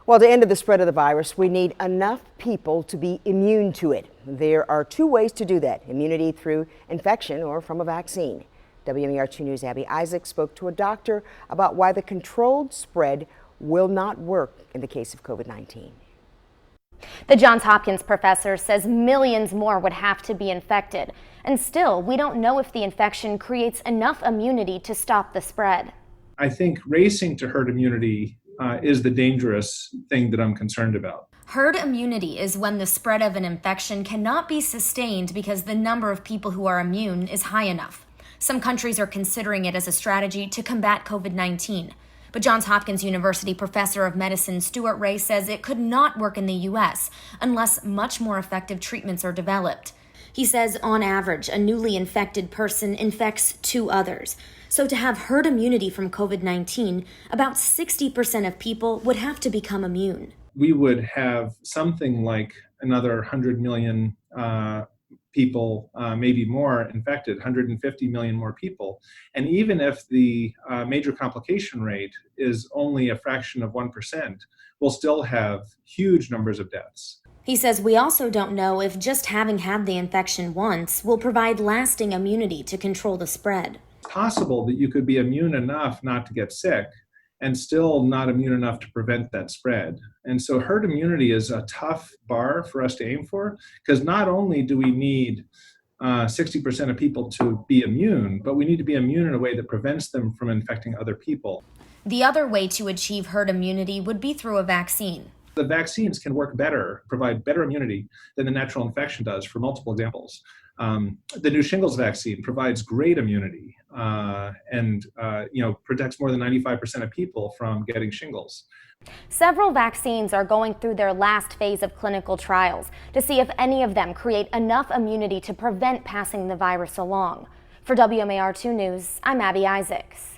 Well, to end the spread of the virus, we need enough people to be immune to it. There are two ways to do that: immunity through infection or from a vaccine. WMAR 2 News' Abby Isaacs spoke to a doctor about why the controlled spread will not work in the case of COVID-19. The Johns Hopkins professor says millions more would have to be infected. And still, we don't know if the infection creates enough immunity to stop the spread. I think racing to herd immunity is the dangerous thing that I'm concerned about. Herd immunity is when the spread of an infection cannot be sustained because the number of people who are immune is high enough. Some countries are considering it as a strategy to combat COVID-19. But Johns Hopkins University professor of medicine Stuart Ray says it could not work in the U.S. unless much more effective treatments are developed. He says on average, a newly infected person infects 2 others. So to have herd immunity from COVID-19, about 60% of people would have to become immune. We would have something like another 100 million people, maybe more infected, 150 million more people. And even if the major complication rate is only a fraction of 1%, we'll still have huge numbers of deaths. He says we also don't know if just having had the infection once will provide lasting immunity to control the spread. It's possible that you could be immune enough not to get sick and still not immune enough to prevent that spread. And so herd immunity is a tough bar for us to aim for, because not only do we need 60% of people to be immune, but we need to be immune in a way that prevents them from infecting other people. The other way to achieve herd immunity would be through a vaccine. The vaccines can work better, provide better immunity than the natural infection does, for multiple examples. The new shingles vaccine provides great immunity and protects more than 95% of people from getting shingles. Several vaccines are going through their last phase of clinical trials to see if any of them create enough immunity to prevent passing the virus along. For WMAR 2 News, I'm Abby Isaacs.